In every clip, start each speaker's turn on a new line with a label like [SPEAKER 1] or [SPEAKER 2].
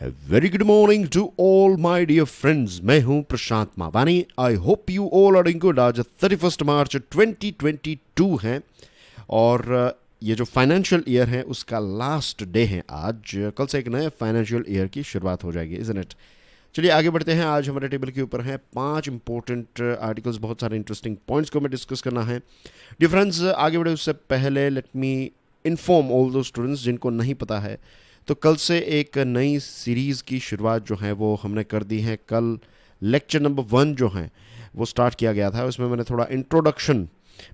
[SPEAKER 1] Very good morning to all my dear friends. मैं हूं Prashant Mawani. I hope you all are doing good. आज 31 मार्च 2022 है और ये जो फाइनेंशियल ईयर है उसका लास्ट डे है आज। कल से एक नए फाइनेंशियल ईयर की शुरुआत हो जाएगी, इज़न्ट इट। चलिए आगे बढ़ते हैं। आज हमारे टेबल के ऊपर हैं 5 इंपॉर्टेंट आर्टिकल्स, बहुत सारे इंटरेस्टिंग पॉइंट्स को हमें डिस्कस करना है। डियर फ्रेंड्स, आगे बढ़े उससे पहले लेट मी इन्फॉर्म ऑल दो स्टूडेंट्स जिनको नहीं पता है, तो कल से एक नई सीरीज़ की शुरुआत जो है वो हमने कर दी है। कल लेक्चर नंबर 1 जो है वो स्टार्ट किया गया था। उसमें मैंने थोड़ा इंट्रोडक्शन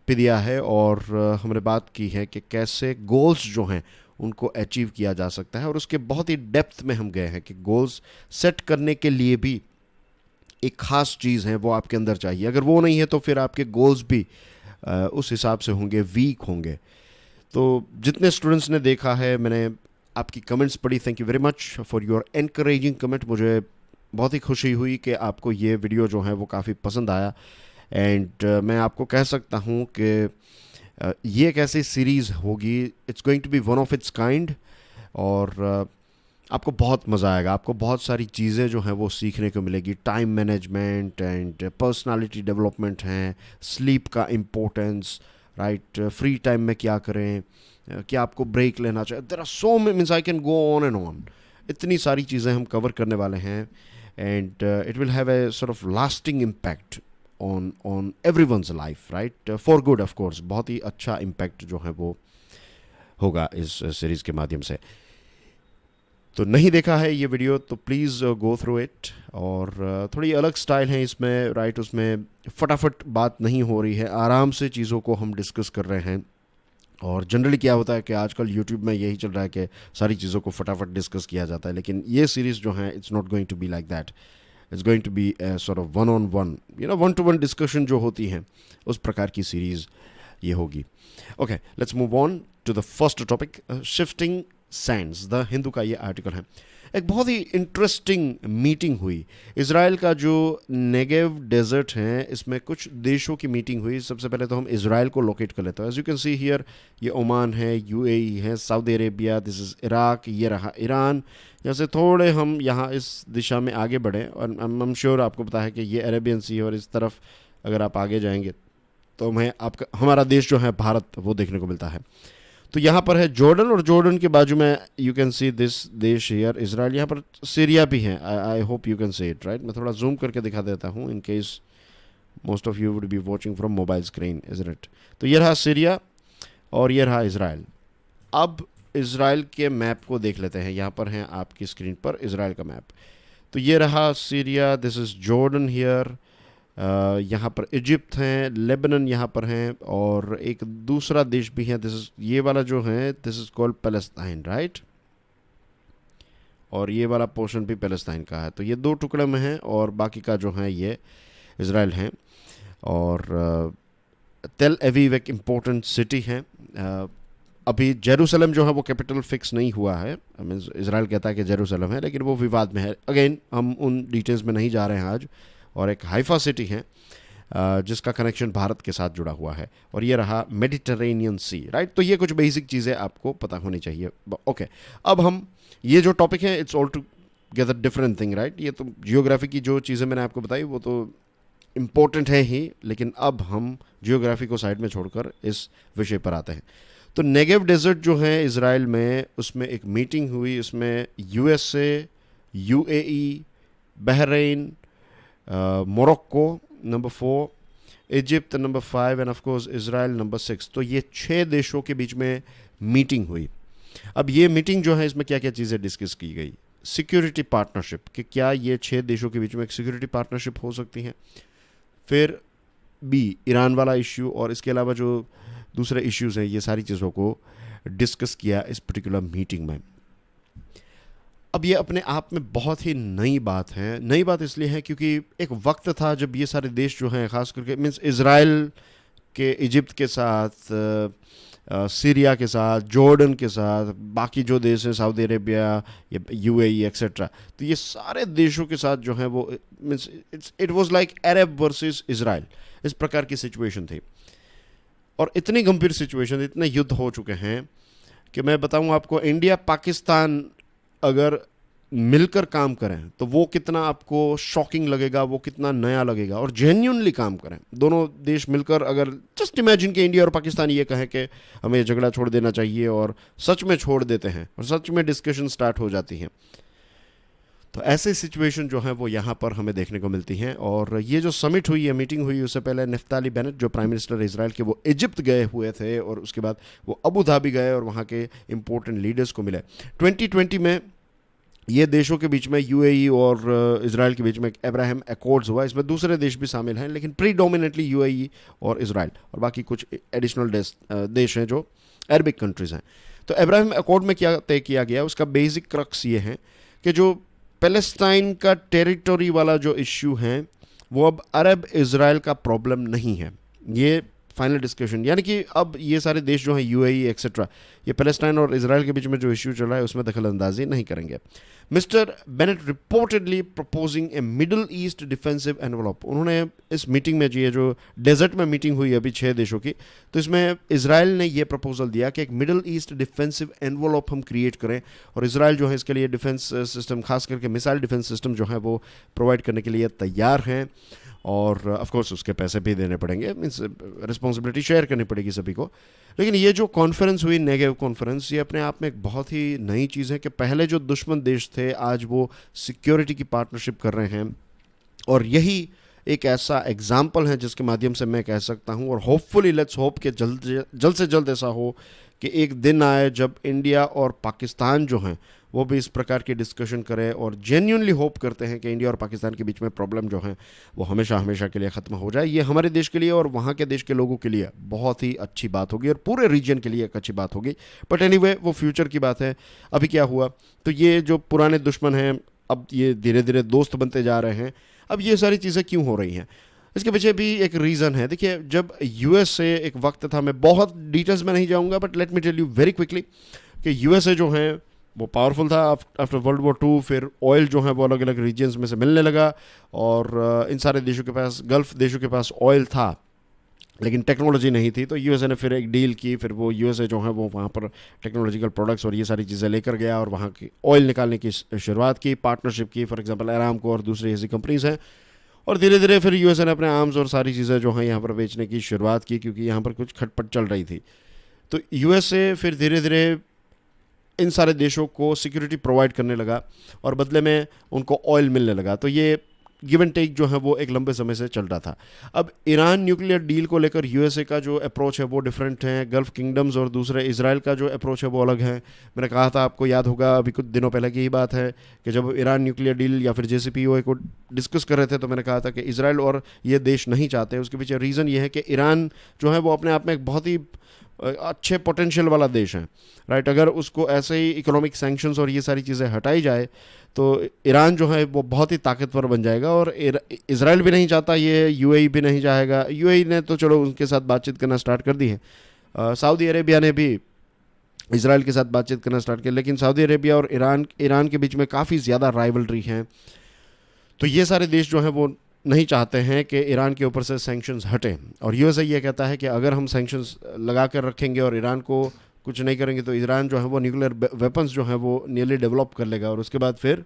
[SPEAKER 1] पे दिया है और हमने बात की है कि कैसे गोल्स जो हैं उनको अचीव किया जा सकता है, और उसके बहुत ही डेप्थ में हम गए हैं कि गोल्स सेट करने के लिए भी एक ख़ास चीज़ है वो आपके अंदर चाहिए। अगर वो नहीं है तो फिर आपके गोल्स भी उस हिसाब से होंगे, वीक होंगे। तो जितने स्टूडेंट्स ने देखा है, मैंने आपकी कमेंट्स पढ़ी, thank you very much for your encouraging comment. मुझे बहुत ही खुशी हुई कि आपको ये वीडियो जो है वो काफ़ी पसंद आया। एंड मैं आपको कह सकता हूँ कि ये एक ऐसी सीरीज़ होगी, it's going to be one of its kind. और आपको बहुत मज़ा आएगा। आपको बहुत सारी चीज़ें जो हैं वो सीखने को मिलेगी। Time management and personality development हैं, स्लीप का इम्पोर्टेंस, राइट, फ्री टाइम में क्या करें, क्या आपको ब्रेक लेना चाहिए। There are so means I can go on and on. इतनी सारी चीज़ें हम कवर करने वाले हैं and it will have a sort of lasting impact on everyone's life, right, for good of course. बहुत ही अच्छा इम्पैक्ट जो है वो होगा इस सीरीज़ के माध्यम से। तो नहीं देखा है ये वीडियो तो प्लीज़ गो थ्रू इट। और थोड़ी अलग स्टाइल है इसमें, राइट, उसमें फटाफट बात नहीं हो रही है, आराम से चीज़ों को हम डिस्कस कर रहे हैं। और जनरली क्या होता है कि आजकल यूट्यूब में यही चल रहा है कि सारी चीज़ों को फटाफट डिस्कस किया जाता है, लेकिन ये सीरीज़ जो है it's not going to be like that. It's going to be sort of one on one, one to one discussion जो होती है उस प्रकार की सीरीज़ ये होगी। Okay, let's move on to the first topic, shifting sands. The Hindu का ये आर्टिकल है। एक बहुत ही इंटरेस्टिंग मीटिंग हुई। इसराइल का जो नेगेव डेजर्ट है इसमें कुछ देशों की मीटिंग हुई। सबसे पहले तो हम इसराइल को लोकेट कर लेते हैं। As you can see here, ये ओमान है, यूएई है, Saudi Arabia, this is Iraq, ये रहा ईरान। जैसे थोड़े हम यहाँ इस दिशा में आगे बढ़ें, और आई एम श्योर आपको पता है कि ये अरेबियन सी है, और इस तरफ अगर आप आगे जाएंगे तो हमें आपका हमारा देश जो है भारत वो देखने को मिलता है। तो यहाँ पर है जॉर्डन, और जॉर्डन के बाजू में यू कैन सी दिस देश हियर इजराइल। यहाँ पर सीरिया भी है। आई hope you can see it, right. मैं थोड़ा जूम करके दिखा देता हूँ in case most of you would be watching from mobile screen, is it. तो ये रहा सीरिया और ये रहा इजराइल। अब इजराइल के मैप को देख लेते हैं। यहाँ पर हैं आपकी स्क्रीन पर इजराइल का मैप। तो ये रहा Syria, this is Jordan here. यहाँ पर इजिप्ट हैं, लेबनन यहाँ पर हैं, और एक दूसरा देश भी है, दिस इज ये वाला जो है this is called Palestine, right. और ये वाला पोर्शन भी पैलेस्टाइन का है। तो ये दो टुकड़े में है और बाकी का जो है ये इसराइल है। और तेल अवीव एक इम्पोर्टेंट सिटी है। अभी जेरूसलम जो है वो कैपिटल फिक्स नहीं हुआ है। मीन्स इसराइल कहता है कि जेरूसलम है, लेकिन वो विवाद में है। अगेन हम उन डिटेल्स में नहीं जा रहे हैं आज। और एक हाइफा सिटी है जिसका कनेक्शन भारत के साथ जुड़ा हुआ है। और ये रहा मेडिटरेनियन सी, राइट। तो ये कुछ बेसिक चीज़ें आपको पता होनी चाहिए। ओके, अब हम ये जो टॉपिक है it's all together different thing, right. ये तो जियोग्राफी की जो चीज़ें मैंने आपको बताई वो तो इम्पोर्टेंट है ही, लेकिन अब हम जियोग्राफी को साइड में छोड़कर इस विषय पर आते हैं। तो नेगेव डेजर्ट जो है इसराइल में, उसमें एक मीटिंग हुई। उसमें USA, UAE, Bahrain, Morocco number 4, Egypt number 5 end of course Israel number 6। तो ये 6 देशों के बीच में मीटिंग हुई। अब ये मीटिंग जो है इसमें क्या क्या चीज़ें डिस्कस की गई। सिक्योरिटी पार्टनरशिप, कि क्या ये 6 देशों के बीच में एक सिक्योरिटी पार्टनरशिप हो सकती है। फिर बी, ईरान वाला इश्यू, और इसके अलावा जो दूसरे इश्यूज़ हैं, ये सारी चीज़ों को डिस्कस किया इस पर्टिकुलर मीटिंग में। अब ये अपने आप में बहुत ही नई बात है। नई बात इसलिए है क्योंकि एक वक्त था जब ये सारे देश जो हैं, ख़ास करके मीन्स इसराइल के इजिप्ट के साथ, सीरिया के साथ, जॉर्डन के साथ, बाकी जो देश हैं सऊदी अरेबिया, यूएई एक्सेट्रा, तो ये सारे देशों के साथ जो है वो means it was like Arab versus Israel, इस प्रकार की सिचुएशन थी। और इतनी गंभीर सिचुएशन, इतने युद्ध हो चुके हैं कि मैं बताऊं आपको, इंडिया पाकिस्तान अगर मिलकर काम करें तो वो कितना आपको शॉकिंग लगेगा, वो कितना नया लगेगा, और जेन्युइनली काम करें दोनों देश मिलकर। अगर जस्ट इमेजिन कि इंडिया और पाकिस्तान ये कहें कि हमें ये झगड़ा छोड़ देना चाहिए, और सच में छोड़ देते हैं और सच में डिस्कशन स्टार्ट हो जाती हैं, तो ऐसे सिचुएशन जो हैं वो यहाँ पर हमें देखने को मिलती हैं। और ये जो समिट हुई है, मीटिंग हुई, उससे पहले नफ्ताली बेनेट जो प्राइम मिनिस्टर इजराइल के, वो इजिप्ट गए हुए थे, और उसके बाद वो अबू धाबी गए और वहाँ के इंपॉर्टेंट लीडर्स को मिले। 2020 में ये देशों के बीच में, यूएई और इजराइल के बीच में, एक अब्राहम अकॉर्ड्स हुआ। इसमें दूसरे देश भी शामिल हैं, लेकिन प्रीडोमिनेटली यूएई और इजराइल, और बाकी कुछ एडिशनल देश हैं जो अरबिक कंट्रीज़ हैं। तो अब्राहम अकॉर्ड में क्या तय किया गया, उसका बेसिक क्रक्स ये है कि जो पैलेस्टाइन का टेरिटरी वाला जो इश्यू है वो अब अरब इजराइल का प्रॉब्लम नहीं है। ये फाइनल डिस्कशन, यानी कि अब ये सारे देश जो हैं, यूएई एक्सेट्रा, ये पैलेस्टाइन और इजराइल के बीच में जो इश्यू चल रहा है उसमें दखल अंदाजी नहीं करेंगे। मिस्टर बेनेट रिपोर्टेडली प्रपोजिंग ए मिडल ईस्ट डिफेंसिव एनवलप। उन्होंने इस मीटिंग में, ये जो डेजर्ट में मीटिंग हुई अभी 6 देशों की, तो इसमें इजराइल ने ये प्रपोजल दिया कि एक मिडल ईस्ट डिफेंसिव एनवलप हम क्रिएट करें, और इजराइल जो है इसके लिए डिफेंस सिस्टम, खास करके मिसाइल डिफेंस सिस्टम जो है वो प्रोवाइड करने के लिए तैयार हैं। और ऑफ कोर्स उसके पैसे भी देने पड़ेंगे, मीन्स रिस्पॉन्सिबिलिटी शेयर करनी पड़ेगी सभी को। लेकिन ये जो कॉन्फ्रेंस हुई, नेगेव कॉन्फ्रेंस, ये अपने आप में एक बहुत ही नई चीज़ है कि पहले जो दुश्मन देश थे आज वो सिक्योरिटी की पार्टनरशिप कर रहे हैं, और यही एक ऐसा एग्जाम्पल है जिसके माध्यम से मैं कह सकता हूँ, और होपफुली लेट्स होप कि जल्द से जल्द ऐसा हो कि एक दिन आए जब इंडिया और पाकिस्तान जो हैं वो भी इस प्रकार की डिस्कशन करें, और जेन्युइनली होप करते हैं कि इंडिया और पाकिस्तान के बीच में प्रॉब्लम जो है वो हमेशा हमेशा के लिए ख़त्म हो जाए। ये हमारे देश के लिए और वहाँ के देश के लोगों के लिए बहुत ही अच्छी बात होगी, और पूरे रीजन के लिए एक अच्छी बात होगी। बट एनीवे, वो फ्यूचर की बात है। अभी क्या हुआ, तो ये जो पुराने दुश्मन हैं अब ये धीरे धीरे दोस्त बनते जा रहे हैं। अब ये सारी चीज़ें क्यों हो रही हैं, इसके पीछे भी एक रीज़न है। देखिए, जब यूएसए एक वक्त था, मैं बहुत डिटेल्स में नहीं जाऊँगा, but let me tell you very quickly कि यूएसए जो है वो पावरफुल था आफ्टर वर्ल्ड वॉर 2। फिर ऑयल जो है वो अलग अलग रीजन्स में से मिलने लगा, और इन सारे देशों के पास, गल्फ देशों के पास ऑयल था लेकिन टेक्नोलॉजी नहीं थी। तो यूएसए ने फिर एक डील की, फिर वो यूएसए जो है वो वहाँ पर टेक्नोलॉजिकल प्रोडक्ट्स और ये सारी चीज़ें लेकर गया, और वहाँ की ऑयल निकालने की शुरुआत की, पार्टनरशिप की, फॉर एग्जांपल अरामको और दूसरी ऐसी कंपनीज हैं। और धीरे धीरे फिर यूएसए ने अपने आर्म्स और सारी चीज़ें जो हैं यहाँ पर बेचने की शुरुआत की, क्योंकि यहाँ पर कुछ खटपट चल रही थी। तो यूएसए फिर धीरे धीरे इन सारे देशों को सिक्योरिटी प्रोवाइड करने लगा, और बदले में उनको ऑयल मिलने लगा। तो ये गिव एंड टेक जो है वो एक लंबे समय से चल रहा था। अब ईरान न्यूक्लियर डील को लेकर यूएसए का जो अप्रोच है वो डिफरेंट है, गल्फ किंगडम्स और दूसरे इजराइल का जो अप्रोच है वो अलग है। मैंने कहा था, आपको याद होगा, अभी कुछ दिनों पहले की ही बात है कि जब ईरान न्यूक्लियर डील या फिर JCPOA को डिस्कस कर रहे थे, तो मैंने कहा था कि इजराइल और ये देश नहीं चाहते। उसके पीछे रीज़न ये है कि ईरान जो है वो अपने आप में एक बहुत ही अच्छे पोटेंशियल वाला देश है, राइट। अगर उसको ऐसे ही इकोनॉमिक सैंक्शंस और ये सारी चीज़ें हटाई जाए तो ईरान जो है वो बहुत ही ताकतवर बन जाएगा, और इजराइल भी नहीं चाहता, ये यूएई भी नहीं चाहेगा। यूएई ने तो चलो उनके साथ बातचीत करना स्टार्ट कर दी है, सऊदी अरेबिया ने भी इजराइल के साथ बातचीत करना स्टार्ट किया, लेकिन सऊदी अरेबिया और ईरान के बीच में काफ़ी ज़्यादा राइवलरी है। तो ये सारे देश जो हैं वो नहीं चाहते हैं कि ईरान के ऊपर से सैंक्शंस हटें, और यूएसए ये कहता है कि अगर हम सैंक्शंस लगा कर रखेंगे और ईरान को कुछ नहीं करेंगे तो ईरान जो है वो न्यूक्लियर वेपन्स जो है वो नियरली डेवलप कर लेगा, और उसके बाद फिर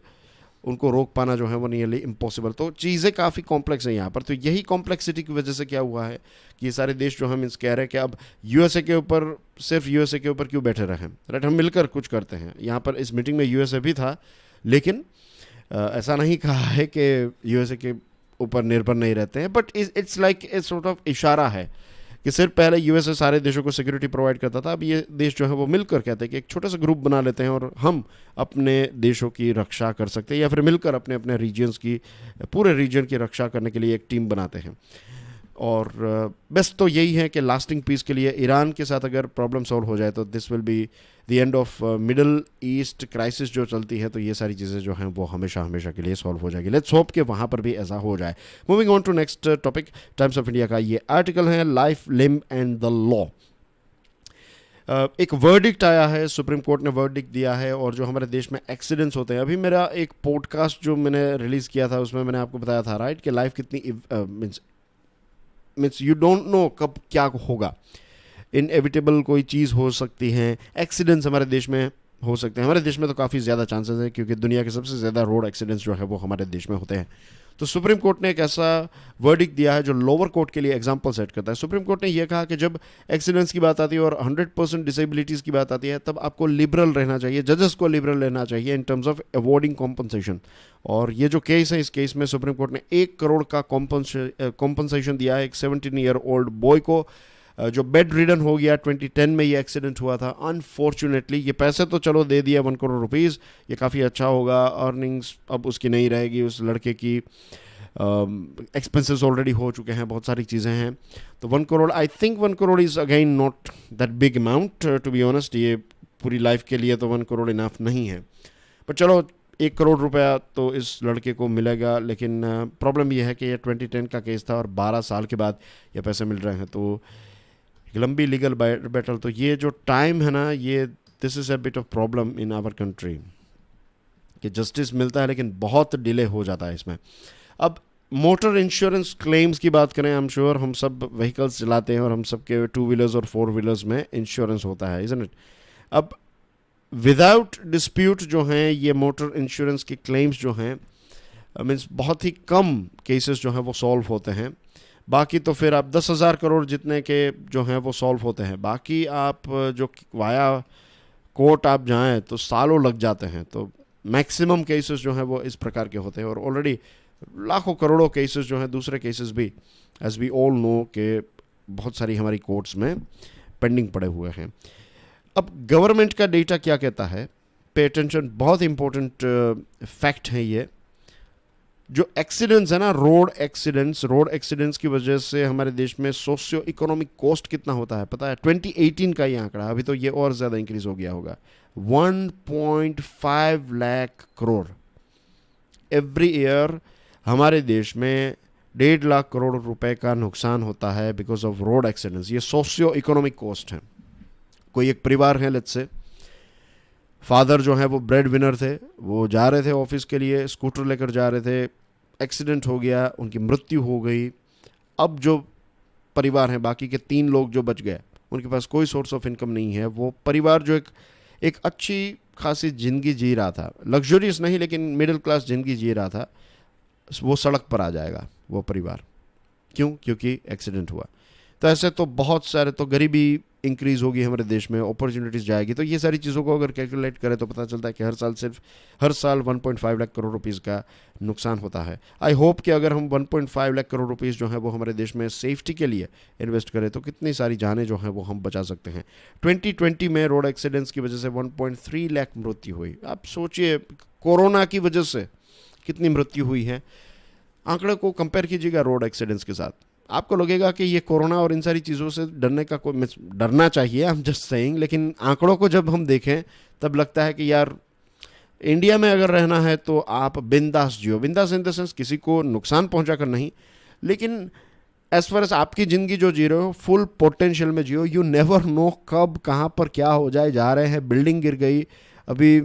[SPEAKER 1] उनको रोक पाना जो है वो नियरली इम्पॉसिबल। तो चीज़ें काफ़ी कॉम्प्लेक्स हैं यहाँ पर। तो यही कॉम्प्लेक्सिटी की वजह से क्या हुआ है कि ये सारे देश जो हम मीन्स कह रहे हैं कि अब यूएसए के ऊपर, सिर्फ यूएसए के ऊपर क्यों बैठे रहें, राइट, हम मिलकर कुछ करते हैं। यहाँ पर इस मीटिंग में यूएसए भी था, लेकिन ऐसा नहीं कहा है कि यूएसए के ऊपर निर्भर नहीं रहते हैं, but it's like a sort of इशारा है कि सिर्फ पहले यूएसए सारे देशों को सिक्योरिटी प्रोवाइड करता था, अब ये देश जो है वो मिलकर कहते हैं कि एक छोटा सा ग्रुप बना लेते हैं और हम अपने देशों की रक्षा कर सकते हैं, या फिर मिलकर अपने अपने रीजन्स की, पूरे रीजन की रक्षा करने के लिए एक टीम बनाते हैं। और बेस्ट तो यही है कि लास्टिंग पीस के लिए ईरान के साथ अगर प्रॉब्लम सॉल्व हो जाए तो this will be the end of middle east crisis जो चलती है, तो ये सारी चीज़ें जो हैं वो हमेशा हमेशा के लिए सॉल्व हो जाएगी। लेट्स होप कि वहाँ पर भी ऐसा हो जाए। Moving on to next topic, Times of India का ये आर्टिकल है, life, limb and the law. एक वर्डिक्ट आया है, सुप्रीम कोर्ट ने वर्डिक्ट दिया है, और जो हमारे देश में एक्सीडेंट्स होते हैं, अभी मेरा एक पॉडकास्ट जो मैंने रिलीज़ किया था उसमें मैंने आपको बताया था, राइट, कि लाइफ कितनी मीन्स यू डोंट नो कब क्या होगा, इनएविटेबल कोई चीज़ हो सकती है। एक्सीडेंट्स हमारे देश में हो सकते हैं। हमारे देश में तो काफ़ी ज़्यादा चांसेस है, क्योंकि दुनिया के सबसे ज़्यादा रोड एक्सीडेंट्स जो है वो हमारे देश में होते हैं। तो सुप्रीम कोर्ट ने एक ऐसा वर्डिक्ट दिया है जो लोअर कोर्ट के लिए एग्जाम्पल सेट करता है। सुप्रीम कोर्ट ने यह कहा कि जब एक्सीडेंट्स की बात आती है और 100% डिसेबिलिटीज़ की बात आती है, तब आपको लिबरल रहना चाहिए, जजेस को लिबरल रहना चाहिए in terms of awarding compensation. और ये जो केस है, इस केस में सुप्रीम कोर्ट ने 1 करोड़ का कॉम्पनसेशन दिया है एक 17 ईयर ओल्ड बॉय को, जो बेड रिडन हो गया। 2010 में ये एक्सीडेंट हुआ था अनफॉर्चुनेटली। ये पैसे तो चलो दे दिया 1 करोड़ रुपीज़, ये काफ़ी अच्छा होगा। अर्निंग्स अब उसकी नहीं रहेगी, उस लड़के की एक्सपेंसेस ऑलरेडी हो चुके हैं, बहुत सारी चीज़ें हैं। तो 1 crore, I think 1 crore is again not that big amount to be honest. ये पूरी लाइफ के लिए तो 1 करोड़ इनफ नहीं है, पर चलो 1 करोड़ रुपया तो इस लड़के को मिलेगा। लेकिन प्रॉब्लम यह है कि ये 2010 का केस था और 12 साल के बाद ये पैसे मिल रहे हैं, तो एक लंबी लीगल बैटल। तो ये जो टाइम है ना, ये this is a bit of problem in our country, कि जस्टिस मिलता है लेकिन बहुत डिले हो जाता है इसमें। अब मोटर इंश्योरेंस क्लेम्स की बात करें, आई एम श्योर हम सब व्हीकल्स चलाते हैं और हम सब के 2 व्हीलर्स और 4 व्हीलर्स में इंश्योरेंस होता है, इज़न्ट इट। अब विदाउट डिस्प्यूट जो हैं ये मोटर इंश्योरेंस की क्लेम्स जो हैं, मीन्स बहुत ही कम केसेस जो हैं वो सॉल्व होते हैं। बाकी तो फिर आप 10,000 करोड़ जितने के जो हैं वो सॉल्व होते हैं। बाकी आप जो वाया कोर्ट आप जाएं तो सालों लग जाते हैं। तो मैक्सिमम केसेस जो हैं वो इस प्रकार के होते हैं, और ऑलरेडी लाखों करोड़ों केसेस जो हैं, दूसरे केसेस भी एज वी ऑल नो के बहुत सारी हमारी कोर्ट्स में पेंडिंग पड़े हुए हैं। अब गवर्नमेंट का डेटा क्या कहता है, पे अटेंशन, बहुत इंपॉर्टेंट फैक्ट है ये। जो एक्सीडेंट्स है ना, रोड एक्सीडेंट्स की वजह से हमारे देश में सोशियो इकोनॉमिक कॉस्ट कितना होता है पता है? 2018 का ये आंकड़ा, अभी तो ये और ज़्यादा इंक्रीज हो गया होगा, 1.5 लाख करोड़ एवरी ईयर हमारे देश में। 1.5 लाख करोड़ रुपए का नुकसान होता है बिकॉज ऑफ रोड एक्सीडेंट्स। ये सोशियो इकोनॉमिक कॉस्ट है। कोई एक परिवार है, लेट्स से फादर जो है वो ब्रेड विनर थे, वो जा रहे थे ऑफिस के लिए, स्कूटर लेकर जा रहे थे, एक्सीडेंट हो गया, उनकी मृत्यु हो गई। अब जो परिवार हैं, बाकी के 3 लोग जो बच गए, उनके पास कोई सोर्स ऑफ इनकम नहीं है। वो परिवार जो एक अच्छी खासी ज़िंदगी जी रहा था, लग्जरियस नहीं लेकिन मिडिल क्लास ज़िंदगी जी रहा था, वो सड़क पर आ जाएगा वो परिवार। क्यों? क्योंकि एक्सीडेंट हुआ। तो ऐसे तो बहुत सारे, तो गरीबी इंक्रीज़ होगी हमारे देश में, अपॉर्चुनिटीज़ जाएगी। तो ये सारी चीज़ों को अगर कैलकुलेट करें तो पता चलता है कि हर साल 1.5 लाख करोड़ रुपीज़ का नुकसान होता है। आई होप कि अगर हम 1.5 लाख करोड़ रुपीज़ जो है वो हमारे देश में सेफ्टी के लिए इन्वेस्ट करें तो कितनी सारी जानें जो हैं वो हम बचा सकते हैं। 2020 में रोड एक्सीडेंट्स की वजह से 1.3 लाख मृत्यु हुई। आप सोचिए कोरोना की वजह से कितनी मृत्यु हुई है। आंकड़े को कंपेयर कीजिएगा रोड एक्सीडेंट्स के साथ, आपको लगेगा कि ये कोरोना और इन सारी चीज़ों से डरने का कोई, डरना चाहिए, आई एम जस्ट सेइंग, लेकिन आंकड़ों को जब हम देखें तब लगता है कि यार इंडिया में अगर रहना है तो आप बिंदास जियो। बिंदास इन द सेंस किसी को नुकसान पहुंचा कर नहीं, लेकिन एज फार एज आपकी ज़िंदगी जो जी रहे हो फुल पोटेंशियल में जियो। यू नेवर नो कब कहाँ पर क्या हो जाए। जा रहे हैं, बिल्डिंग गिर गई। अभी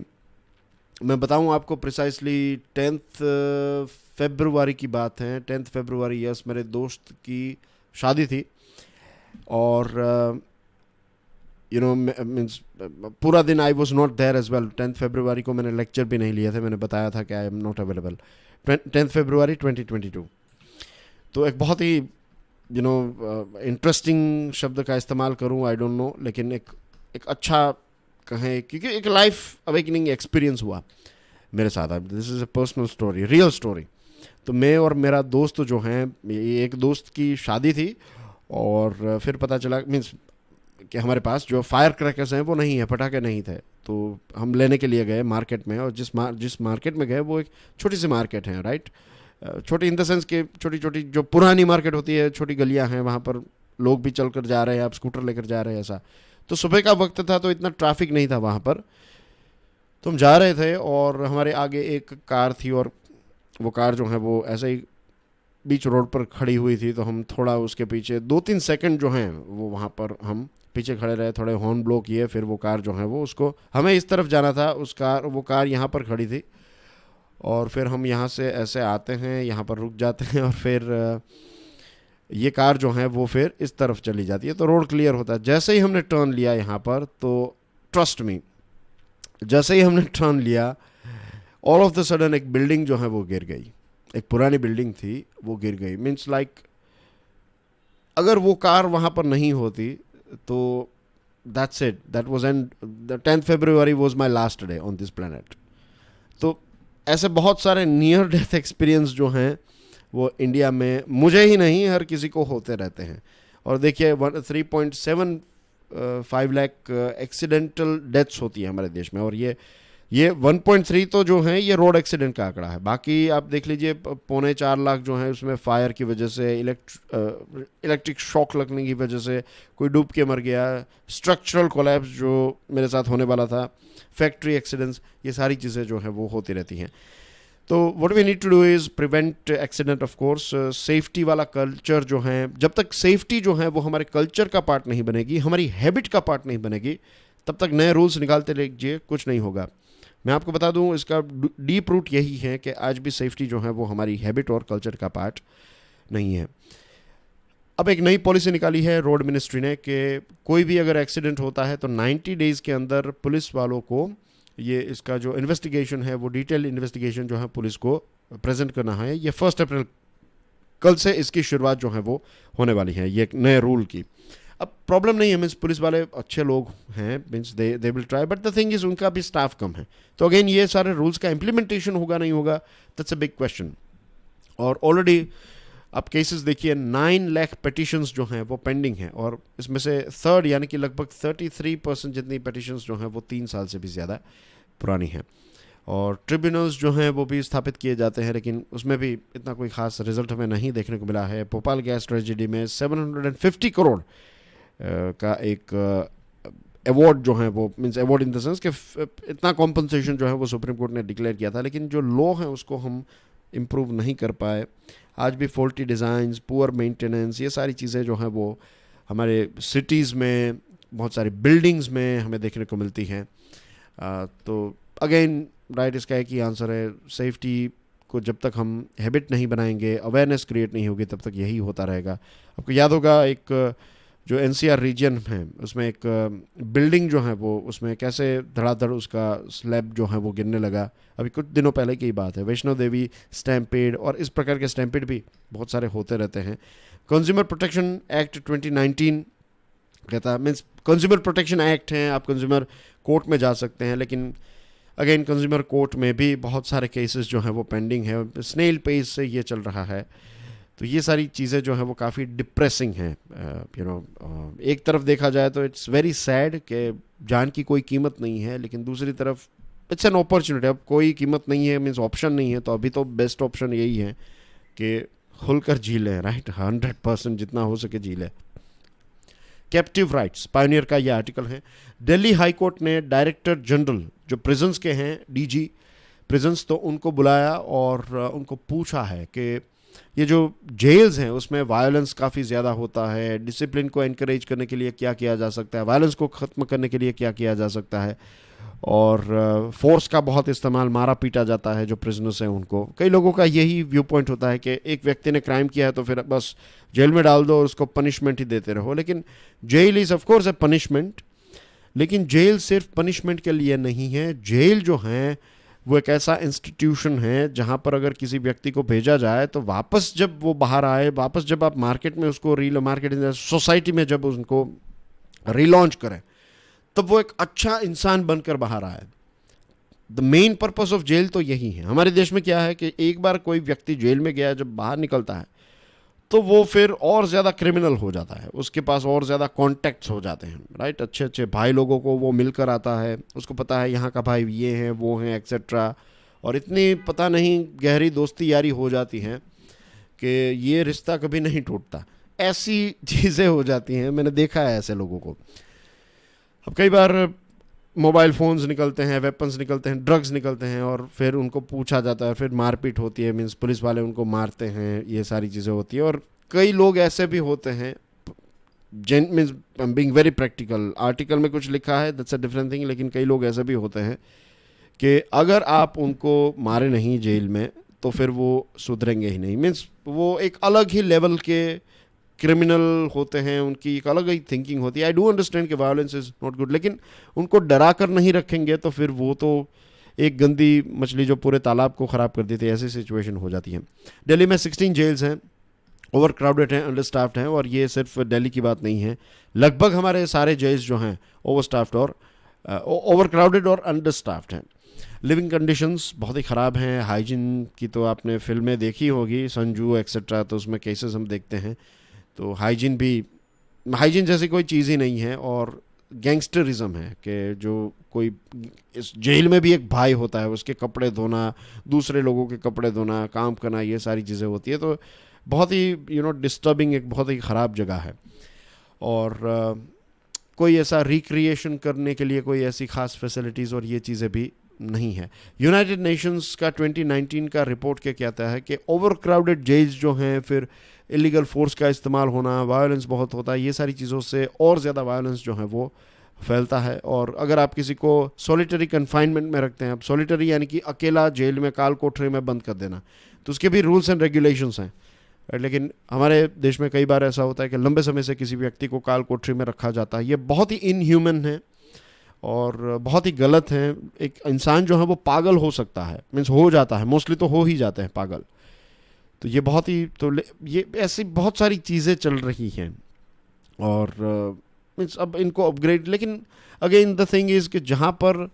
[SPEAKER 1] मैं बताऊं आपको प्रिसाइसली 10 फरवरी की बात है। 10 फरवरी, यस, मेरे दोस्त की शादी थी, और यू नो मीन्स पूरा दिन I was not there as well. 10 फरवरी को मैंने लेक्चर भी नहीं लिया था, मैंने बताया था कि आई एम नॉट अवेलेबल। 10 फरवरी 2022। तो एक बहुत ही इंटरेस्टिंग शब्द का इस्तेमाल करूं, आई डोंट नो, लेकिन एक अच्छा कहें, क्योंकि एक लाइफ अवेकनिंग एक्सपीरियंस हुआ मेरे साथ। This is a personal story, real story. तो मैं और मेरा दोस्त जो हैं, एक दोस्त की शादी थी, और फिर पता चला मीन्स कि हमारे पास जो फायर क्रैकर्स हैं वो नहीं है, पटाखे नहीं थे। तो हम लेने के लिए गए मार्केट में, और जिस मार्केट में गए वो एक छोटी सी मार्केट है, राइट। छोटी इन द सेंस कि छोटी छोटी जो पुरानी मार्केट होती है, छोटी गलियां हैं, वहाँ पर लोग भी चल कर जा रहे हैं, आप स्कूटर लेकर जा रहे हैं, ऐसा। तो सुबह का वक्त था तो इतना ट्रैफिक नहीं था वहाँ पर। तो हम जा रहे थे और हमारे आगे एक कार थी, और वो कार जो है वो ऐसे ही बीच रोड पर खड़ी हुई थी। तो हम थोड़ा उसके पीछे 2-3 सेकंड जो हैं वो वहाँ पर हम पीछे खड़े रहे, थोड़े हॉर्न ब्लो किए। फिर वो कार जो है वो, उसको हमें इस तरफ जाना था, वो कार यहाँ पर खड़ी थी, और फिर हम यहाँ से ऐसे आते हैं, यहाँ पर रुक जाते हैं, और फिर ये कार जो है वो फिर इस तरफ चली जाती है। तो रोड क्लियर होता है। जैसे ही हमने टर्न लिया यहाँ पर, तो ट्रस्ट मी, जैसे ही हमने टर्न लिया, ऑल ऑफ द सडन एक बिल्डिंग जो है वो गिर गई, एक पुरानी बिल्डिंग थी वो गिर गई। मीन्स लाइक अगर वो कार वहाँ पर नहीं होती तो that's it, that was and, the 10th February was my last day on this planet. तो ऐसे बहुत सारे नियर डेथ एक्सपीरियंस जो हैं वो इंडिया में मुझे ही नहीं हर किसी को होते रहते हैं। और देखिए 3.75 लाख एक्सीडेंटल डेथ्स होती है हमारे देश में, और ये 1.3 तो जो है ये रोड एक्सीडेंट का आंकड़ा है। बाकी आप देख लीजिए 3.25 लाख जो है उसमें फायर की वजह से, इलेक्ट्रिक शॉक लगने की वजह से कोई डूब के मर गया, स्ट्रक्चरल कोलैप्स जो मेरे साथ होने वाला था, फैक्ट्री एक्सीडेंट्स, ये सारी चीज़ें जो हैं वो होती रहती हैं। तो what we need to do is prevent accident of course. Safety वाला कल्चर जो है, जब तक सेफ्टी जो है वो हमारे कल्चर का पार्ट नहीं बनेगी, हमारी हैबिट का पार्ट नहीं बनेगी, तब तक नए रूल्स निकालते रहिए, कुछ नहीं होगा। मैं आपको बता दूं इसका डीप रूट यही है कि आज भी सेफ्टी जो है वो हमारी हैबिट और कल्चर का पार्ट नहीं है। अब एक नई पॉलिसी निकाली है रोड मिनिस्ट्री ने कि कोई भी अगर एक्सीडेंट होता है तो 90 डेज़ के अंदर पुलिस वालों को ये इसका जो इन्वेस्टिगेशन है वो डिटेल इन्वेस्टिगेशन जो है पुलिस को प्रेजेंट करना है। ये 1 अप्रैल कल से इसकी शुरुआत जो है वो होने वाली है, ये एक नए रूल की। अब प्रॉब्लम नहीं है, मीन्स पुलिस वाले अच्छे लोग हैं, means they will try, but the thing is उनका भी स्टाफ कम है। तो अगेन ये सारे रूल्स का इम्प्लीमेंटेशन होगा नहीं होगा, दैट्स अ बिग क्वेश्चन। और ऑलरेडी आप केसेस देखिए 9 लाख पिटिशंस जो हैं वो पेंडिंग हैं, और इसमें से थर्ड यानी कि लगभग 33% जितनी पिटिशंस जो हैं वो 3 साल से भी ज़्यादा पुरानी हैं। और ट्रिब्यूनल्स जो हैं वो भी स्थापित किए जाते हैं, लेकिन उसमें भी इतना कोई ख़ास रिजल्ट हमें नहीं देखने को मिला है। भोपाल गैस ट्रेजेडी में 750 करोड़ का एक अवार्ड जो है वो, means award in the sense कि इतना कॉम्पनसेशन जो है वो सुप्रीम कोर्ट ने डिक्लेयर किया था, लेकिन जो लॉ है उसको हम इम्प्रूव नहीं कर पाए। आज भी फॉल्टी डिज़ाइंस, पुअर मेंटेनेंस, ये सारी चीज़ें जो हैं वो हमारे सिटीज़ में, बहुत सारी बिल्डिंग्स में हमें देखने को मिलती हैं। तो अगेन राइट इसका एक ही आंसर है, सेफ्टी को जब तक हम हैबिट नहीं बनाएंगे, अवेयरनेस क्रिएट नहीं होगी, तब तक यही होता रहेगा। आपको याद होगा एक जो NCR रीजन है उसमें एक बिल्डिंग जो है वो, उसमें कैसे धड़ाधड़ उसका स्लैब जो है वो गिरने लगा, अभी कुछ दिनों पहले की बात है। वैष्णो देवी स्टैम्पेड और इस प्रकार के स्टैम्पेड भी बहुत सारे होते रहते हैं। कंज्यूमर प्रोटेक्शन एक्ट 2019 कहता है, मीन्स कंज्यूमर प्रोटेक्शन एक्ट हैं, आप कंज्यूमर कोर्ट में जा सकते हैं, लेकिन अगेन कंज्यूमर कोर्ट में भी बहुत सारे केसेस जो हैं वो पेंडिंग है, स्नेल पेज से ये चल रहा है। तो ये सारी चीज़ें जो हैं वो काफ़ी डिप्रेसिंग हैं। एक तरफ देखा जाए तो इट्स वेरी सैड कि जान की कोई कीमत नहीं है, लेकिन दूसरी तरफ इट्स एन अपॉर्चुनिटी। अब कोई कीमत नहीं है, मीन्स ऑप्शन नहीं है, तो अभी तो बेस्ट ऑप्शन यही है कि खुलकर जी लें, राइट, 100% जितना हो सके जी लें। कैप्टिव राइट्स, पायनियर का ये आर्टिकल है। दिल्ली हाई कोर्ट ने डायरेक्टर जनरल जो प्रिजन्स के हैं, DG प्रिजन्स, तो उनको बुलाया और उनको पूछा है कि ये जो जेल्स हैं उसमें वायलेंस काफ़ी ज़्यादा होता है, डिसिप्लिन को एनकरेज करने के लिए क्या किया जा सकता है, वायलेंस को ख़त्म करने के लिए क्या किया जा सकता है, और फोर्स का बहुत इस्तेमाल, मारा पीटा जाता है जो प्रिजनर्स हैं उनको। कई लोगों का यही व्यू पॉइंट होता है कि एक व्यक्ति ने क्राइम किया है तो फिर बस जेल में डाल दो और उसको पनिशमेंट ही देते रहो। लेकिन jail is of course A punishment, लेकिन जेल सिर्फ पनिशमेंट के लिए नहीं है। जेल जो है वो एक ऐसा इंस्टीट्यूशन है जहाँ पर अगर किसी व्यक्ति को भेजा जाए तो वापस जब वो बाहर आए, वापस जब आप मार्केट में उसको मार्केट सोसाइटी में जब उनको रीलॉन्च करें, तब वो एक अच्छा इंसान बनकर बाहर आए। The main purpose of jail तो यही है। हमारे देश में क्या है कि एक बार कोई व्यक्ति जेल में गया, जब बाहर निकलता है तो वो फिर और ज़्यादा क्रिमिनल हो जाता है, उसके पास और ज़्यादा कॉन्टैक्ट्स हो जाते हैं, राइट। अच्छे अच्छे भाई लोगों को वो मिलकर आता है, उसको पता है यहाँ का भाई ये हैं वो हैं एक्सेट्रा, और इतनी पता नहीं गहरी दोस्ती यारी हो जाती हैं कि ये रिश्ता कभी नहीं टूटता। ऐसी चीज़ें हो जाती हैं, मैंने देखा है ऐसे लोगों को। अब कई बार मोबाइल फ़ोन्स निकलते हैं, वेपन्स निकलते हैं, ड्रग्स निकलते हैं, और फिर उनको पूछा जाता है, फिर मारपीट होती है, मीन्स पुलिस वाले उनको मारते हैं, ये सारी चीज़ें होती है। और कई लोग ऐसे भी होते हैं, Zen means being very practical, article में कुछ लिखा है दैट्स अ डिफरेंट थिंग, लेकिन कई लोग ऐसे भी होते हैं कि अगर आप उनको मारे नहीं जेल में तो फिर वो सुधरेंगे ही नहीं। मीन्स वो एक अलग ही लेवल के क्रिमिनल होते हैं उनकी एक अलग ही थिंकिंग होती है. आई डू अंडरस्टैंड कि वायलेंस इज़ नॉट गुड, लेकिन उनको डरा कर नहीं रखेंगे तो फिर वो तो एक गंदी मछली जो पूरे तालाब को ख़राब कर देती है, ऐसी सिचुएशन हो जाती है. दिल्ली में 16 जेल्स हैं, ओवर क्राउडेड हैं, अंडर स्टाफ्ड हैं, और ये सिर्फ दिल्ली की बात नहीं है. लगभग हमारे सारे जेल्स जो हैं ओवर स्टाफ्ड और ओवर क्राउडेड और अंडर स्टाफ्ड हैं. लिविंग कंडीशंस बहुत ही ख़राब हैं. हाइजीन की तो आपने फिल्में देखी होगी, संजू एक्सेट्रा, तो उसमें केसेस हम देखते हैं. तो हाइजीन जैसी कोई चीज़ ही नहीं है. और गैंगस्टरिज्म है कि जो कोई इस जेल में भी एक भाई होता है, उसके कपड़े धोना, दूसरे लोगों के कपड़े धोना, काम करना, ये सारी चीज़ें होती है. तो बहुत ही डिस्टर्बिंग, एक बहुत ही ख़राब जगह है. और कोई ऐसा रिक्रिएशन करने के लिए कोई ऐसी ख़ास फैसिलिटीज़ और ये चीज़ें भी नहीं है. यूनाइटेड नेशंस का 2019 का रिपोर्ट क्या कहता है कि ओवर क्राउडेड जेल्स जो हैं, फिर इलीगल फोर्स का इस्तेमाल होना, वायलेंस बहुत होता है, ये सारी चीज़ों से और ज़्यादा वायलेंस जो है वो फैलता है. और अगर आप किसी को सॉलिटरी कन्फाइनमेंट में रखते हैं, अब सॉलिटरी यानी कि अकेला जेल में काल कोठरी में बंद कर देना, तो उसके भी रूल्स एंड रेगुलेशंस हैं. लेकिन हमारे देश में कई बार ऐसा होता है कि लंबे समय से किसी व्यक्ति को काल कोठरी में रखा जाता है. ये बहुत ही इनह्यूमन है और बहुत ही गलत है. एक इंसान जो है वो पागल हो सकता है, मीन्स हो जाता है, मोस्टली तो हो ही जाते हैं पागल. तो ये बहुत ही, तो ये ऐसी बहुत सारी चीज़ें चल रही हैं. और मीन्स अब इनको अपग्रेड, लेकिन अगेन द थिंग इज़ कि जहाँ पर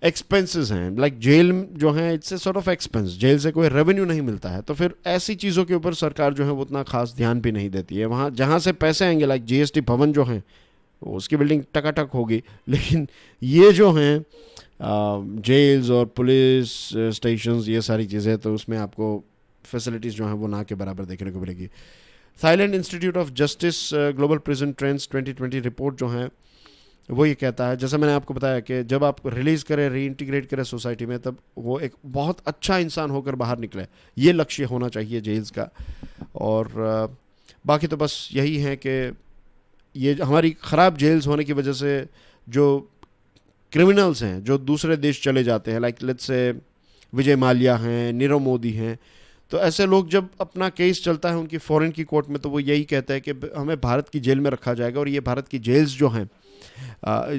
[SPEAKER 1] एक्सपेंसेस हैं, लाइक जेल जो है, it's a sort of expense, jail से कोई रेवेन्यू नहीं मिलता है, तो फिर ऐसी चीज़ों के ऊपर सरकार जो है वो उतना खास ध्यान भी नहीं देती है. वहाँ जहाँ से पैसे आएंगे, लाइक जीएसटी भवन जो हैं, उसकी बिल्डिंग टकाटक होगी, लेकिन ये जो हैं जेल्स और पुलिस स्टेशंस, ये सारी चीज़ें, तो उसमें आपको फैसिलिटीज़ जो हैं वो ना के बराबर देखने को मिलेगी. Thailand institute of justice global prison trends 2020 report जो है वो ये कहता है, जैसा मैंने आपको बताया कि जब आप रिलीज़ करें, रीइंटीग्रेट करें सोसाइटी में, तब वो एक बहुत अच्छा इंसान होकर बाहर निकले. ये लक्ष्य होना चाहिए जेल्स का. और बाकी तो बस यही है कि ये हमारी ख़राब जेल्स होने की वजह से जो क्रिमिनल्स हैं जो दूसरे देश चले जाते हैं, like let's say Vijay Mallya हैं, नीरव मोदी हैं, तो ऐसे लोग जब अपना केस चलता है उनकी फॉरेन की कोर्ट में, तो वो यही कहते हैं कि हमें भारत की जेल में रखा जाएगा और ये भारत की जेल्स जो हैं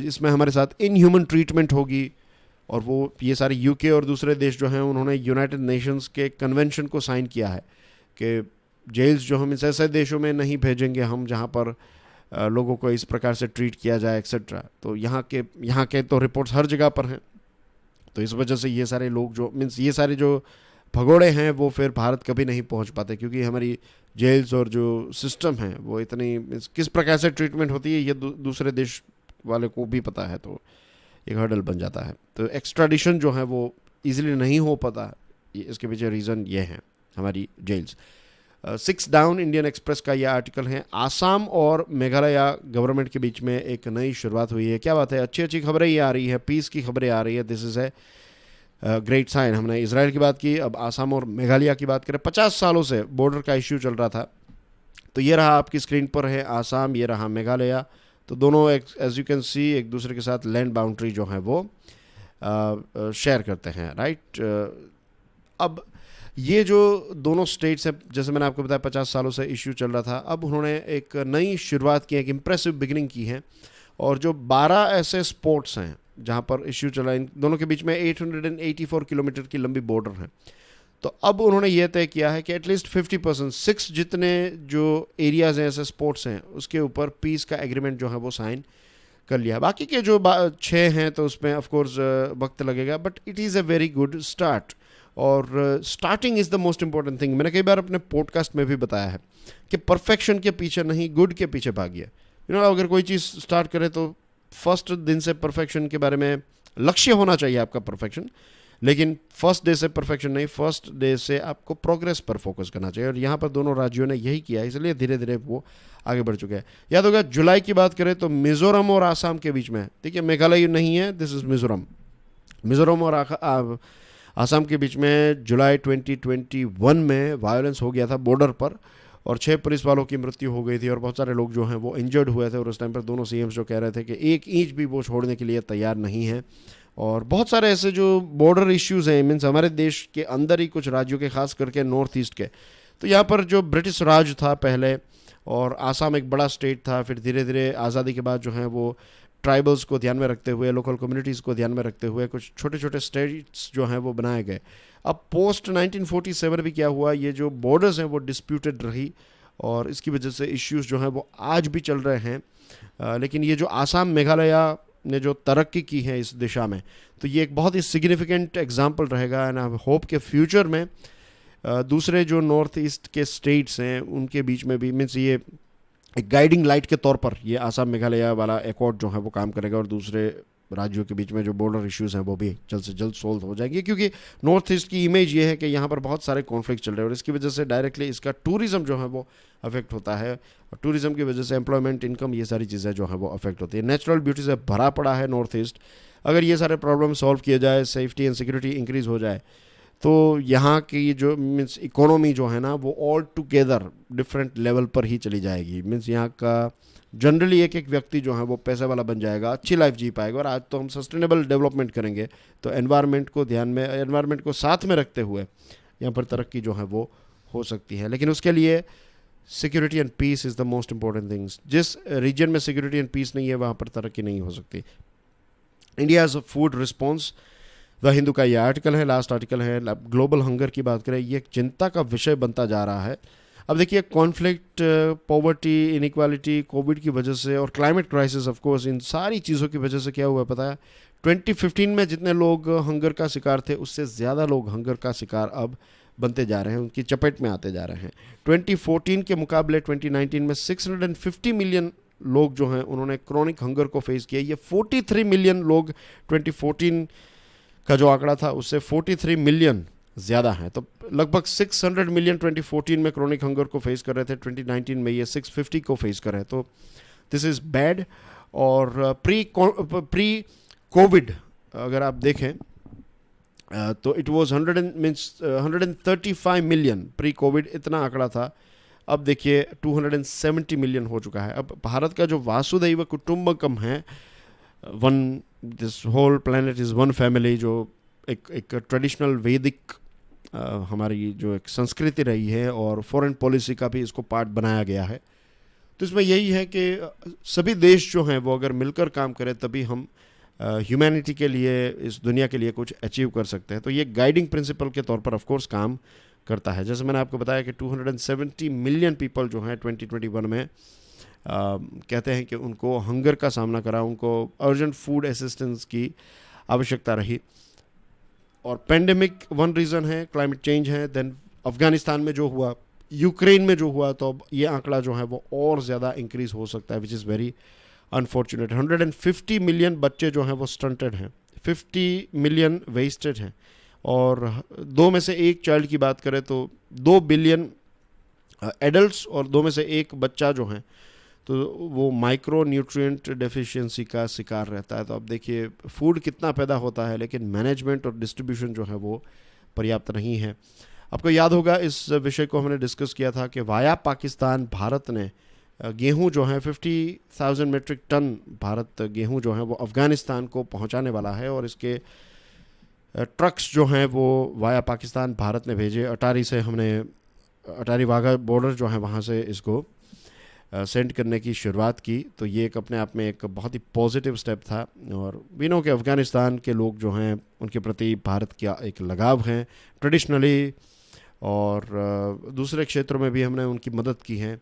[SPEAKER 1] इसमें हमारे साथ इनह्यूमन ट्रीटमेंट होगी. और वो ये सारे यूके और दूसरे देश जो हैं उन्होंने यूनाइटेड नेशंस के कन्वेंशन को साइन किया है कि जेल्स जो हम ऐसे देशों में नहीं भेजेंगे हम जहाँ पर लोगों को इस प्रकार से ट्रीट किया जाए एक्सेट्रा. तो यहाँ के तो रिपोर्ट्स हर जगह पर हैं. तो इस वजह से ये सारे लोग जो मीन्स ये सारे जो भगोड़े हैं वो फिर भारत कभी नहीं पहुँच पाते, क्योंकि हमारी जेल्स और जो सिस्टम है वो इतनी किस प्रकार से ट्रीटमेंट होती है ये दूसरे देश वाले को भी पता है. तो एक हर्डल बन जाता है. तो एक्स्ट्राडिशन जो है वो इजीली नहीं हो पाता. इसके पीछे रीज़न ये है हमारी जेल्स. 6 डाउन इंडियन एक्सप्रेस का यह आर्टिकल है. आसाम और मेघालय गवर्नमेंट के बीच में एक नई शुरुआत हुई है. क्या बात है, अच्छी अच्छी खबरें ये आ रही है, पीस की खबरें आ रही है. This is a great sign. हमने इसराइल की बात की, अब आसाम और मेघालय की बात करें. 50 सालों से बॉर्डर का इश्यू चल रहा था. तो ये रहा आपकी स्क्रीन पर है आसाम, ये रहा मेघालय. तो दोनों एज यू कैन सी एक दूसरे के साथ लैंड बाउंड्री जो है वो शेयर करते हैं, राइट. अब ये जो दोनों स्टेट्स हैं, जैसे मैंने आपको बताया 50 सालों से इश्यू चल रहा था, अब उन्होंने एक नई शुरुआत की, एक इम्प्रेसिव बिगिनिंग की है. और जो 12 ऐसे स्पोर्ट्स हैं जहाँ पर इश्यू चला, इन दोनों के बीच में 884 किलोमीटर की लंबी बॉर्डर है. तो अब उन्होंने ये तय किया है कि एटलीस्ट 50%, 6 जितने जो एरियाज़ हैं ऐसे स्पोर्ट्स हैं उसके ऊपर पीस का एग्रीमेंट जो है वो साइन कर लिया. बाकी के जो 6 हैं तो उसमें ऑफ कोर्स वक्त लगेगा, but it is a very good start. और starting is the most important thing. मैंने कई बार अपने पॉडकास्ट में भी बताया है कि परफेक्शन के पीछे नहीं, गुड के पीछे भागिए. अगर कोई चीज़ स्टार्ट करे तो फर्स्ट दिन से परफेक्शन के बारे में लक्ष्य होना चाहिए आपका परफेक्शन, लेकिन फर्स्ट डे से परफेक्शन नहीं, फर्स्ट डे से आपको प्रोग्रेस पर फोकस करना चाहिए. और यहाँ पर दोनों राज्यों ने यही किया, इसलिए धीरे धीरे वो आगे बढ़ चुके हैं. याद होगा जुलाई की बात करें तो मिज़ोरम और आसाम के बीच में, ठीक है, मेघालय नहीं है, दिस इज़ मिज़ोरम और आसाम के बीच में जुलाई 2021 में वायलेंस हो गया था बॉर्डर पर, और 6 पुलिस वालों की मृत्यु हो गई थी और बहुत सारे लोग जो हैं वो इंजर्ड हुए थे. और उस टाइम पर दोनों सीएम्स जो कह रहे थे कि एक इंच भी वो छोड़ने के लिए तैयार नहीं है. और बहुत सारे ऐसे जो बॉर्डर इश्यूज़ हैं, मीन्स हमारे देश के अंदर ही कुछ राज्यों के, खास करके नॉर्थ ईस्ट के, तो यहाँ पर जो ब्रिटिश राज था पहले और आसाम एक बड़ा स्टेट था, फिर धीरे धीरे आज़ादी के बाद जो है वो ट्राइबल्स को ध्यान में रखते हुए, लोकल कम्युनिटीज़ को ध्यान में रखते हुए कुछ छोटे छोटे स्टेट्स जो हैं वो बनाए गए। अब पोस्ट 1947 भी क्या हुआ, ये जो बॉर्डर्स हैं वो डिस्प्यूटेड रही और इसकी वजह से इश्यूज जो हैं वो आज भी चल रहे हैं। लेकिन ये जो आसाम मेघालय ने जो तरक्की की है इस दिशा में, तो ये एक बहुत ही सिग्निफिकेंट एग्जाम्पल रहेगा एंड आई होप के फ्यूचर में दूसरे जो नॉर्थ ईस्ट के स्टेट्स हैं उनके बीच में भी मीन्स ये एक गाइडिंग लाइट के तौर पर ये आसाम मेघालय वाला एकॉर्ड जो है वो काम करेगा और दूसरे राज्यों के बीच में जो बॉर्डर इश्यूज हैं वो भी जल्द से जल्द सोल्व हो जाएंगे, क्योंकि नॉर्थ ईस्ट की इमेज ये है कि यहाँ पर बहुत सारे कॉन्फ्लिक्ट चल रहे हैं और इसकी वजह से डायरेक्टली इसका टूरिज्म जो है वो अफेक्ट होता है और टूरिज्म की वजह से एम्प्लॉयमेंट, इनकम, ये सारी चीज़ें जो है वो अफेक्ट होती है। नेचुरल ब्यूटी से भरा पड़ा है नॉर्थ ईस्ट। अगर ये सारे प्रॉब्लम सॉल्व किए जाए, सेफ्टी एंड सिक्योरिटी इंक्रीज हो जाए, तो यहाँ की जो मीन्स इकोनॉमी जो है ना वो ऑल टुगेदर डिफरेंट लेवल पर ही चली जाएगी। मीन्स यहाँ का जनरली एक एक व्यक्ति जो है वो पैसे वाला बन जाएगा, अच्छी लाइफ जी पाएगा। और आज तो हम सस्टेनेबल डेवलपमेंट करेंगे तो एनवायरनमेंट को ध्यान में, एनवायरनमेंट को साथ में रखते हुए यहाँ पर तरक्की जो है वो हो सकती है। लेकिन उसके लिए security and peace is the most important things. जिस रीजन में सिक्योरिटी एंड पीस नहीं है वहाँ पर तरक्की नहीं हो सकती। India as a food response, the Hindu का ये आर्टिकल है, लास्ट आर्टिकल है। ग्लोबल हंगर की बात करें, ये एक चिंता का विषय बनता जा रहा है। अब देखिए कॉन्फ्लिक्ट, पॉवर्टी, इनइक्वालिटी, कोविड की वजह से और क्लाइमेट क्राइसिस ऑफ कोर्स, इन सारी चीज़ों की वजह से क्या हुआ पता है, 2015 में जितने लोग हंगर का शिकार थे उससे ज़्यादा लोग हंगर का शिकार अब बनते जा रहे हैं, उनकी चपेट में आते जा रहे हैं। 2014 के मुकाबले 2019 में 650 मिलियन लोग जो हैं उन्होंने क्रोनिक हंगर को फेस किया। ये 43 मिलियन लोग 2014 का जो आंकड़ा था उससे 43 मिलियन ज़्यादा है। तो लगभग 600 मिलियन 2014 में क्रोनिक हंगर को फेस कर रहे थे, 2019 में ये 650 को फेस कर रहे हैं। तो दिस इज़ बैड। और प्री कोविड अगर आप देखें तो it was 135 million pre Covid, इतना आंकड़ा था। अब देखिए 270 मिलियन हो चुका है। अब भारत का जो वासुदैव कुटुंबकम है, one this whole planet is one family, जो एक ट्रेडिशनल वैदिक हमारी जो एक संस्कृति रही है और फॉरेन पॉलिसी का भी इसको पार्ट बनाया गया है। तो इसमें यही है कि सभी देश जो हैं वो अगर मिलकर काम करें तभी हम ह्यूमैनिटी के लिए, इस दुनिया के लिए कुछ अचीव कर सकते हैं। तो ये गाइडिंग प्रिंसिपल के तौर पर ऑफ कोर्स काम करता है। जैसे मैंने आपको बताया कि 270 मिलियन पीपल जो हैं 2021 में कहते हैं कि उनको हंगर का सामना करा, उनको अर्जेंट फूड असिस्टेंस की आवश्यकता रही। और पेंडेमिक वन रीज़न है, क्लाइमेट चेंज है, देन अफगानिस्तान में जो हुआ, यूक्रेन में जो हुआ, तो अब ये आंकड़ा जो है वो और ज़्यादा इंक्रीज़ हो सकता है, which is very unfortunate. 150 million बच्चे जो हैं वो स्टंटेड हैं, 50 मिलियन वेस्टेड हैं, और 2 में से 1 चाइल्ड की बात करें तो 2 बिलियन एडल्ट्स और 2 में से 1 बच्चा जो है तो वो माइक्रो न्यूट्रिएंट डेफिशिएंसी का शिकार रहता है। तो अब देखिए फूड कितना पैदा होता है लेकिन मैनेजमेंट और डिस्ट्रीब्यूशन जो है वो पर्याप्त नहीं है। आपको याद होगा इस विषय को हमने डिस्कस किया था कि वाया पाकिस्तान भारत ने गेहूं जो है 50,000 मेट्रिक टन भारत गेहूं जो है वो अफ़गानिस्तान को पहुंचाने वाला है, और इसके ट्रक्स जो हैं वो वाया पाकिस्तान भारत ने भेजे। अटारी से हमने, अटारी वाघा बॉर्डर जो है वहाँ से इसको सेंड करने की शुरुआत की। तो ये एक अपने आप में एक बहुत ही पॉजिटिव स्टेप था, और वीनों के अफ़गानिस्तान के लोग जो हैं उनके प्रति भारत का एक लगाव है ट्रेडिशनली, और दूसरे क्षेत्रों में भी हमने उनकी मदद की है।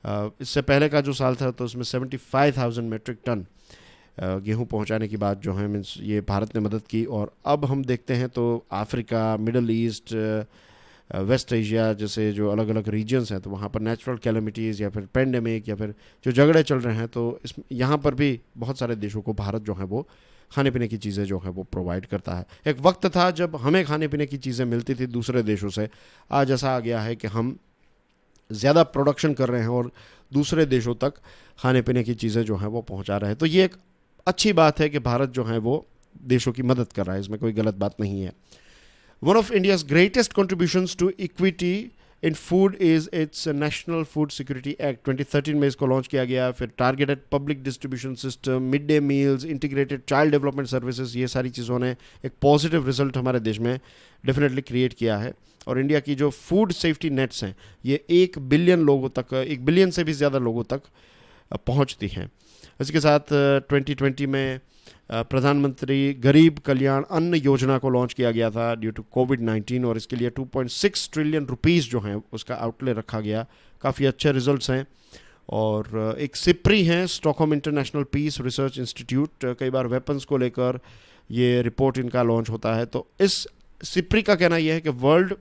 [SPEAKER 1] इससे पहले का जो साल था तो उसमें 75,000 मेट्रिक टन गेहूं पहुंचाने की बात जो है मीन्स ये भारत ने मदद की। और अब हम देखते हैं तो Africa, Middle East, West Asia जैसे जो अलग अलग रीजन्स हैं, तो वहाँ पर नेचुरल कैलेमिटीज़ या फिर पेंडेमिक या फिर जो झगड़े चल रहे हैं, तो इस यहाँ पर भी बहुत सारे देशों को भारत जो है वो खाने पीने की चीज़ें जो है वो प्रोवाइड करता है। एक वक्त था जब हमें खाने पीने की चीज़ें मिलती थी दूसरे देशों से, आज ऐसा आ गया है कि हम ज़्यादा प्रोडक्शन कर रहे हैं और दूसरे देशों तक खाने पीने की चीज़ें जो हैं वो पहुंचा रहे हैं। तो ये एक अच्छी बात है कि भारत जो है वो देशों की मदद कर रहा है, इसमें कोई गलत बात नहीं है। One of India's greatest contributions to equity in food is its National Food Security Act 2013 में इसको लॉन्च किया गया. फिर targeted public distribution system, mid day meals, integrated child development services, ये सारी चीज़ों ने एक पॉजिटिव रिजल्ट हमारे देश में डेफिनेटली क्रिएट किया है. और इंडिया की जो फूड सेफ्टी नेट्स हैं ये 1 बिलियन लोगों तक, 1 बिलियन से भी ज़्यादा लोगों तक पहुंचती हैं. इसके साथ 2020 में प्रधानमंत्री गरीब कल्याण अन्न योजना को लॉन्च किया गया था ड्यू टू कोविड-19 और इसके लिए 2.6 ट्रिलियन रुपीस जो हैं उसका आउटले रखा गया. काफ़ी अच्छे रिजल्ट्स हैं. और एक सिप्री हैं, Stockholm International Peace Research Institute, कई बार वेपन्स को लेकर ये रिपोर्ट इनका लॉन्च होता है. तो इस सिप्री का कहना यह है कि वर्ल्ड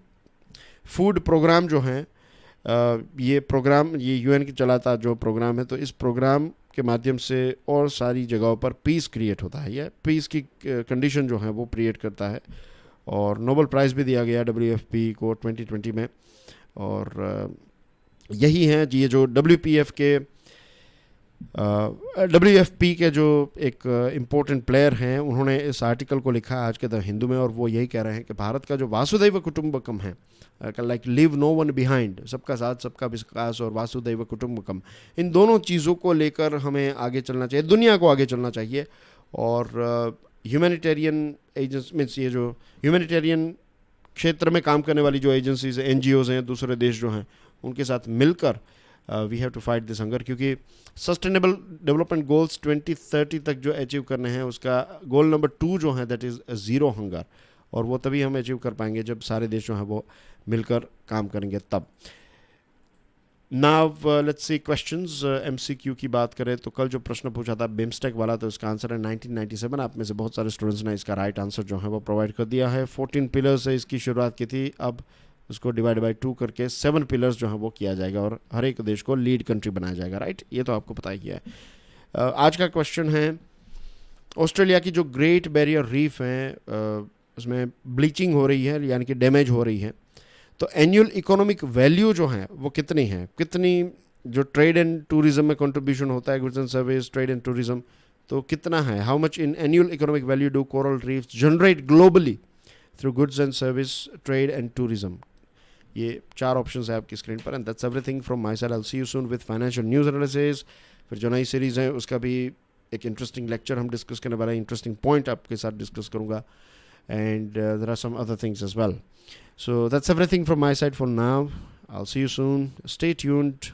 [SPEAKER 1] फूड प्रोग्राम जो हैं, ये प्रोग्राम ये यूएन की चलाता जो प्रोग्राम है, तो इस प्रोग्राम के माध्यम से और सारी जगहों पर पीस क्रिएट होता है. यह पीस की कंडीशन जो है वो क्रिएट करता है. और नोबेल प्राइज़ भी दिया गया WFP को 2020 में. और यही हैं ये जो WFP के जो एक इम्पोर्टेंट प्लेयर हैं, उन्होंने इस आर्टिकल को लिखा आज के द हिंदू में. और वो यही कह रहे हैं कि भारत का जो वासुदैव कुटुंबकम है, like leave no one behind, सबका साथ सबका विकास और वासुदैव कुटुंबकम, इन दोनों चीज़ों को लेकर हमें आगे चलना चाहिए, दुनिया को आगे चलना चाहिए. और ह्यूमैनिटेरियन एजेंसी मीन्स ये जो ह्यूमैनिटेरियन क्षेत्र में काम करने वाली जो एजेंसीज हैं, NGOs हैं, दूसरे देश जो हैं, उनके साथ मिलकर we have to fight this hunger. क्योंकि सस्टेनेबल डेवलपमेंट गोल्स 2030 तक जो अचीव करने हैं, उसका गोल नंबर 2 जो है दैट इज़ ज़ीरो हंगर. और वो तभी हम अचीव कर पाएंगे जब सारे देश जो हैं वो मिलकर काम करेंगे तब. Now let's see questions. MCQ की बात करें तो कल जो प्रश्न पूछा था बिम्स्टेक वाला, तो इसका आंसर है 1997. आप में से बहुत सारे स्टूडेंट्स ने इसका राइट आंसर जो है वो प्रोवाइड कर दिया है. 14 पिलर्स से इसकी शुरुआत की थी, अब उसको डिवाइड बाई 2 करके 7 पिलर्स जो हैं वो किया जाएगा और हर एक देश को लीड कंट्री बनाया जाएगा. राइट, ये तो आपको पता ही है. आज का क्वेश्चन है, ऑस्ट्रेलिया की जो ग्रेट बैरियर रीफ है उसमें ब्लीचिंग हो रही है, यानी कि डैमेज हो रही है. तो एनुअल इकोनॉमिक वैल्यू जो है वो कितनी है, कितनी जो ट्रेड एंड टूरिज्म में कंट्रीब्यूशन होता है, goods and service, trade and tourism, तो कितना है, how much in annual economic value do coral reefs generate globally through goods and service, trade and tourism. ये 4 ऑप्शंस है आपकी स्क्रीन पर. And that's everything from my side. I will see you soon with financial news analysis. फिर जो नई series है उसका भी एक इंटरेस्टिंग लेक्चर हम डिस्कस करने वाले हैं, इंटरेस्टिंग पॉइंट आपके साथ डिस्कस करूँगा. And there are some other things as well. So that's everything from my side for now. I'll see you soon. Stay tuned.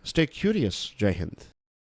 [SPEAKER 1] Stay curious. Jai Hind.